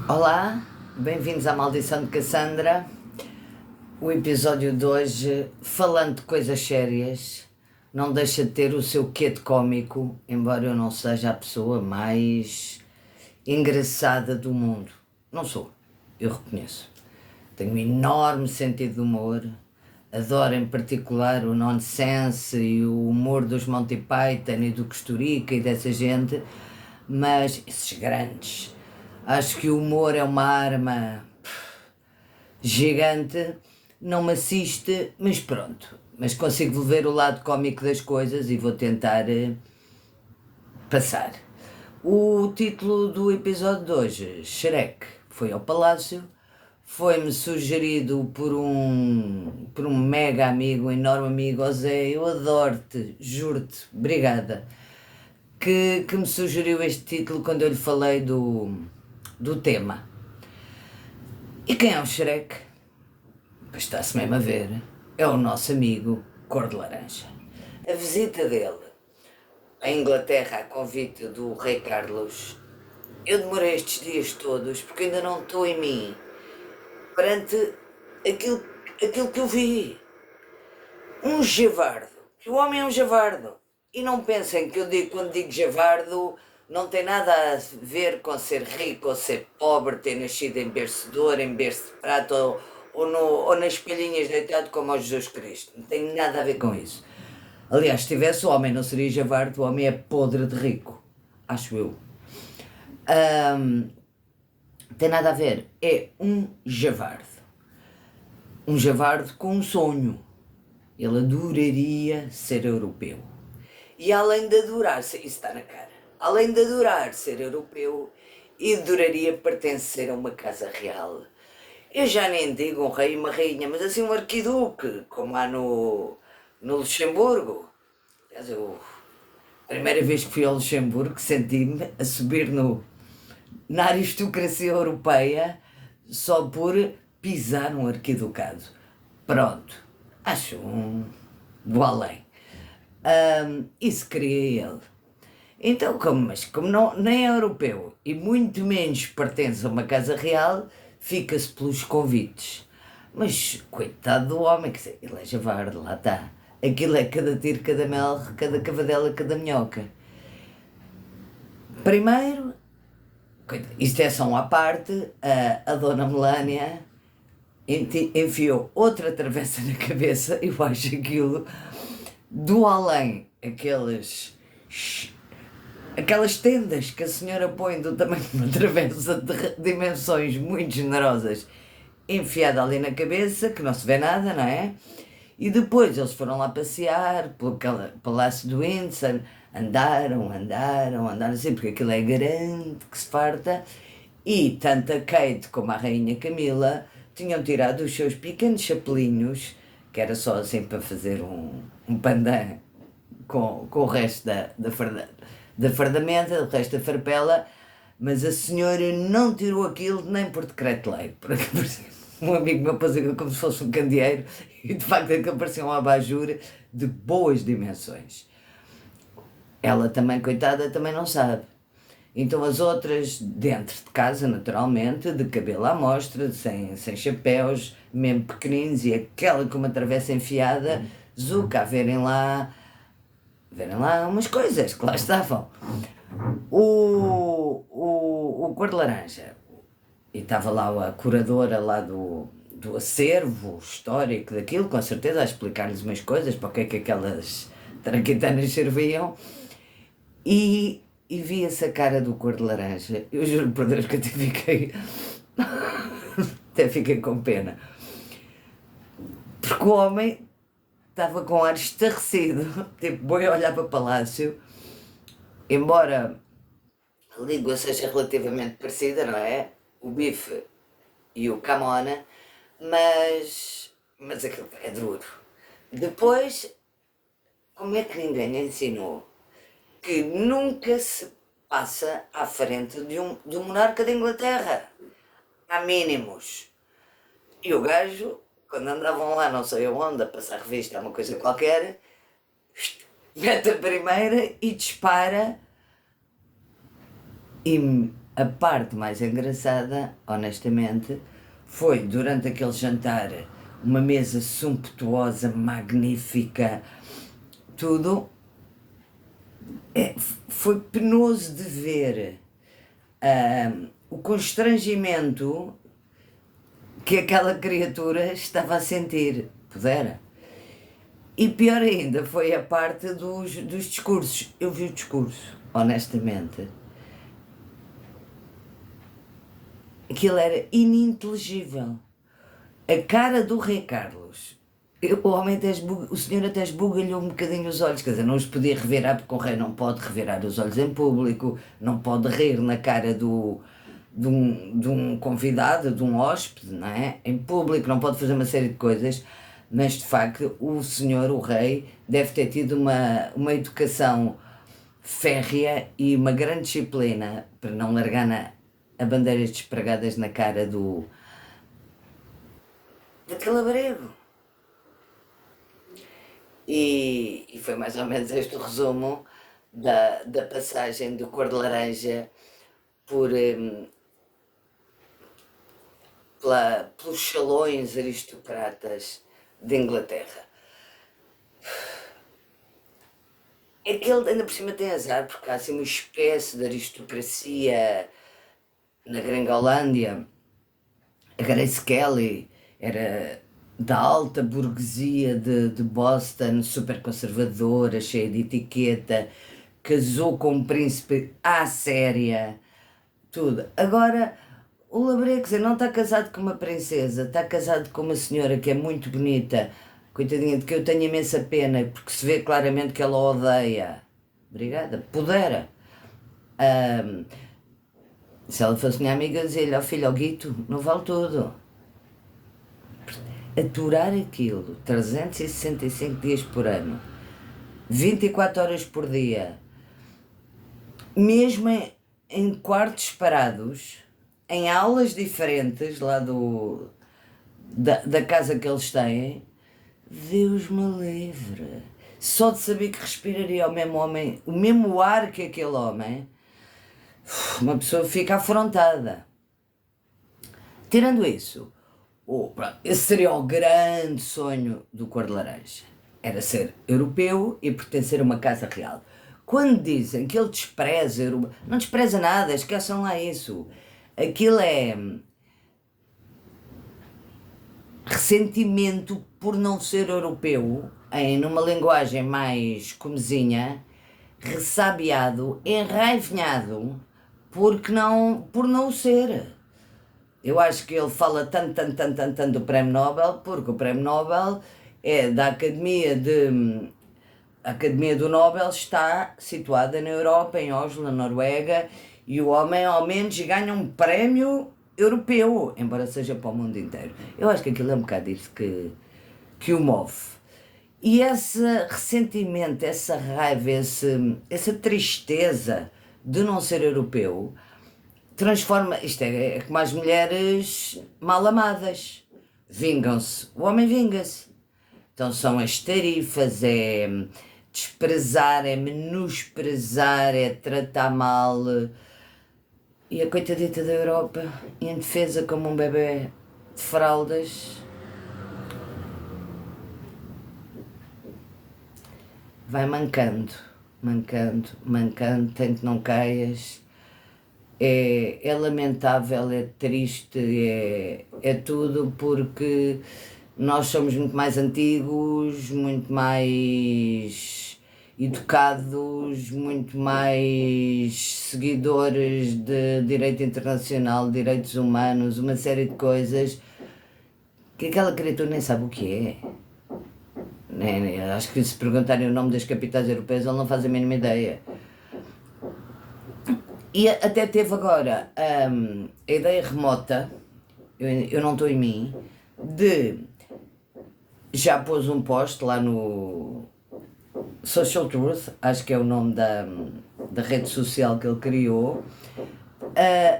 Olá, bem-vindos à Maldição de Cassandra. O episódio de hoje, falando de coisas sérias, não deixa de ter o seu quê de cómico, embora eu não seja a pessoa mais engraçada do mundo. Não sou, eu reconheço. Tenho um enorme sentido de humor, adoro em particular o nonsense e o humor dos Monty Python e do Costurica e dessa gente, mas esses grandes. Acho que o humor é uma arma gigante, não me assiste, mas pronto. Mas consigo ver o lado cómico das coisas e vou tentar passar. O título do episódio de hoje, Shrek, foi ao Palácio, foi-me sugerido por um mega amigo, um enorme amigo, ó Zé, eu adoro-te, juro-te, obrigada, que me sugeriu este título quando eu lhe falei do tema. E quem é o Shrek? Pois está-se mesmo a ver, é o nosso amigo Cor de Laranja. A visita dele à Inglaterra a convite do Rei Carlos, eu demorei estes dias todos porque ainda não estou em mim perante aquilo que eu vi. Um javardo, que o homem é um javardo. E não pensem que quando digo javardo, não tem nada a ver com ser rico ou ser pobre, ter nascido em berço de ouro, em berço de prata ou nas palhinhas deitado como ao Jesus Cristo. Não tem nada a ver com isso. Aliás, se tivesse o homem não seria javardo, o homem é podre de rico. Acho eu. Tem nada a ver. É um javardo. Um javardo com um sonho. Ele adoraria ser europeu. E além de adorar, isso está na cara, além de adorar ser europeu, adoraria pertencer a uma casa real. Eu já nem digo um rei e uma rainha, mas assim um arquiduque, como há no Luxemburgo. Aliás, a primeira vez que fui ao Luxemburgo senti-me a subir na aristocracia europeia só por pisar um arquiducado. Pronto, acho do além. Isso queria ele. Então, mas como não, nem é europeu e muito menos pertence a uma casa real, fica-se pelos convites. Mas, coitado do homem, quer dizer, ele é javarde, lá está. Aquilo é cada tiro, cada mel, cada cavadela, cada minhoca. Primeiro, isto é só uma parte, a dona Melânia enfiou outra travessa na cabeça, eu acho aquilo do além, aquelas tendas que a senhora põe do tamanho de uma travessa de dimensões muito generosas enfiada ali na cabeça, que não se vê nada, não é? E depois eles foram lá passear pelo Palácio do Windsor, andaram assim, porque aquilo é grande, que se farta, e tanto a Kate como a Rainha Camila tinham tirado os seus pequenos chapelinhos, que era só assim para fazer um pandan com o resto da fardamenta, o resto da farpela, mas a senhora não tirou aquilo nem por decreto-lei, porque um amigo meu pôs aquilo como se fosse um candeeiro e de facto aquilo parecia um abajur de boas dimensões. Ela também, coitada, também não sabe. Então as outras, dentro de casa, naturalmente, de cabelo à mostra, sem chapéus, mesmo pequeninos, e aquela com uma travessa enfiada, zuca, a verem lá umas coisas que lá estavam. O Cor de Laranja, e estava lá a curadora lá do acervo histórico daquilo, com certeza, a explicar-lhes umas coisas, para o que é que aquelas traquitanas serviam, e via-se a cara do Cor de Laranja. Eu juro por Deus que até fiquei com pena. Porque o homem estava com ar estarrecido, tipo, boi a olhar para o palácio, embora a língua seja relativamente parecida, não é? O bife e o camona, mas aquilo é duro. Depois, como é que ninguém lhe ensinou que nunca se passa à frente de um monarca da Inglaterra? Há mínimos. E o gajo, quando andavam lá não sei aonde, a passar revista a uma coisa qualquer, mete a primeira e dispara e A parte mais engraçada, honestamente, foi durante aquele jantar, uma mesa sumptuosa, magnífica, tudo. Foi penoso de ver o constrangimento que aquela criatura estava a sentir. Pudera. E pior ainda foi a parte dos discursos. Eu vi o discurso, honestamente. Aquilo era ininteligível. A cara do Rei Carlos. O homem até o senhor até esbugalhou um bocadinho os olhos, quer dizer, não os podia revirar, porque o rei não pode revirar os olhos em público, não pode rir na cara de um convidado, de um hóspede, não é? Em público, não pode fazer uma série de coisas, mas de facto o senhor, o rei, deve ter tido uma educação férrea e uma grande disciplina para não largar a bandeiras despregadas na cara daquele labarego. E foi mais ou menos este o resumo da passagem do Cor de Laranja por, pelos salões aristocratas de Inglaterra. Aquele ainda por cima tem azar, porque há assim uma espécie de aristocracia na Gringolândia. A Grace Kelly era da alta burguesia de Boston, super conservadora, cheia de etiqueta, casou com um príncipe à séria, tudo. Agora, o labrego, quer dizer, não está casado com uma princesa, está casado com uma senhora que é muito bonita, coitadinha, de que eu tenho imensa pena, porque se vê claramente que ela odeia. Obrigada. Pudera. Se ela fosse minha amiga, dizia-lhe, ó filho, ó Guito, não vale tudo. Aturar aquilo 365 dias por ano, 24 horas por dia, mesmo em quartos separados, em aulas diferentes lá da casa que eles têm, Deus me livre. Só de saber que respiraria o mesmo homem, o mesmo ar que aquele homem, uma pessoa fica afrontada. Tirando isso, pronto, esse seria o grande sonho do Cor de Laranja. Era ser europeu e pertencer a uma casa real. Quando dizem que ele despreza, não despreza nada, esqueçam lá isso. Aquilo é ressentimento por não ser europeu, numa linguagem mais comezinha, ressabiado, enraivinhado, por não o ser. Eu acho que ele fala tanto do Prémio Nobel, porque o Prémio Nobel é da Academia A Academia do Nobel está situada na Europa, em Oslo, na Noruega, e o homem ao menos ganha um prémio europeu, embora seja para o mundo inteiro. Eu acho que aquilo é um bocado isso que o move. E esse ressentimento, essa raiva, essa tristeza de não ser europeu, transforma, isto é como as mulheres mal amadas, vingam-se, o homem vinga-se. Então são as tarifas, é desprezar, é menosprezar, é tratar mal. E a coitadita da Europa, indefesa como um bebê de fraldas, vai mancando, tanto não caias. É lamentável, é triste, é tudo, porque nós somos muito mais antigos, muito mais educados, muito mais seguidores de direito internacional, direitos humanos, uma série de coisas que aquela criatura nem sabe o que é. Acho que se perguntarem o nome das capitais europeias, ele não faz a mínima ideia. E até teve agora a ideia remota, eu não estou em mim, já pôs um post lá no Social Truth, acho que é o nome da rede social que ele criou,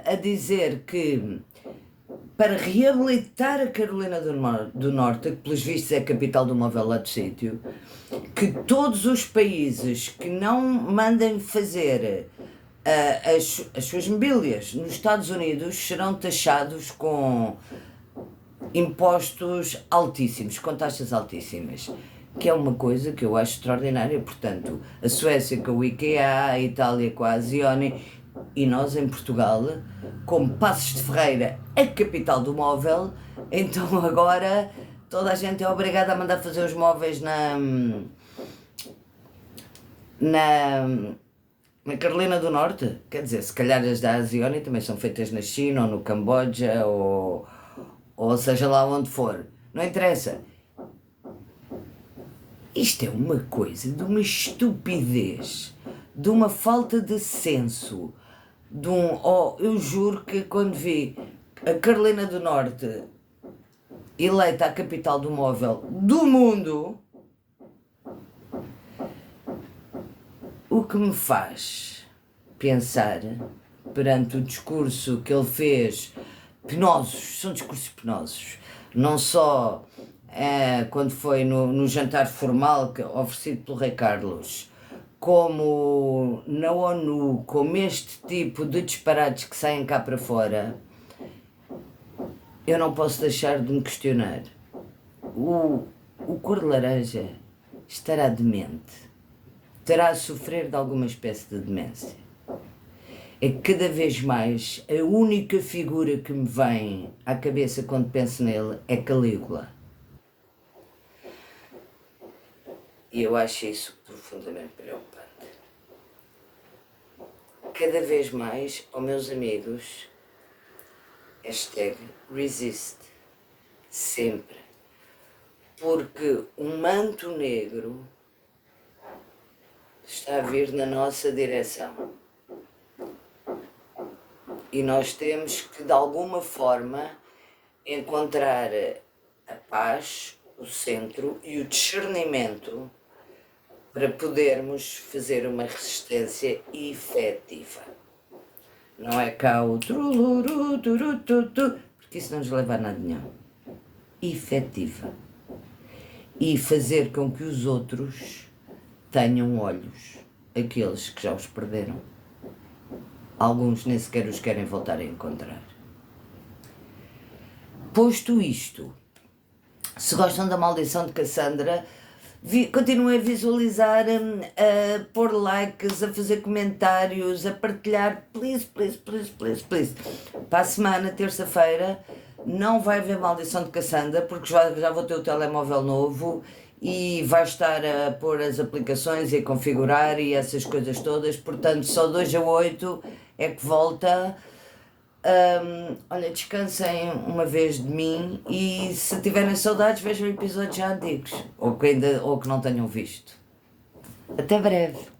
a dizer que para reabilitar a Carolina do Norte, que pelos vistos é a capital do móvel lá do sítio, que todos os países que não mandem fazer as suas mobílias nos Estados Unidos serão taxados com impostos altíssimos, com taxas altíssimas, que é uma coisa que eu acho extraordinária. Portanto, a Suécia com o IKEA, a Itália com a Asione e nós em Portugal, como Passos de Ferreira, a capital do móvel, então agora toda a gente é obrigada a mandar fazer os móveis na Carolina do Norte. Quer dizer, se calhar as da Asione também são feitas na China ou no Camboja ou seja lá onde for, não interessa. Isto é uma coisa de uma estupidez, de uma falta de senso, eu juro que quando vi a Carolina do Norte eleita a capital do móvel do mundo, o que me faz pensar, perante o discurso que ele fez, penosos, são discursos penosos, não só quando foi no jantar formal oferecido pelo Rei Carlos, como na ONU, como este tipo de disparates que saem cá para fora, eu não posso deixar de me questionar. O cor de laranja estará demente? Terá a sofrer de alguma espécie de demência? É que cada vez mais a única figura que me vem à cabeça quando penso nele é Calígula. E eu acho isso profundamente preocupante. Cada vez mais, meus amigos, #resist, sempre. Porque um manto negro está a vir na nossa direção. E nós temos que, de alguma forma, encontrar a paz, o centro e o discernimento para podermos fazer uma resistência efetiva. Não é cá o truluru, turututu, porque isso não nos leva a nada nenhum. Efetiva. E fazer com que os outros tenham olhos, aqueles que já os perderam. Alguns nem sequer os querem voltar a encontrar. Posto isto, se gostam da maldição de Cassandra, continuem a visualizar, a pôr likes, a fazer comentários, a partilhar, please. Para a semana, terça-feira, não vai haver maldição de Cassandra, porque já vou ter o telemóvel novo e vai estar a pôr as aplicações e a configurar e essas coisas todas, portanto só 2 a 8 é que volta. Olha, descansem uma vez de mim e se tiverem saudades vejam episódios já antigos ou que não tenham visto. Até breve.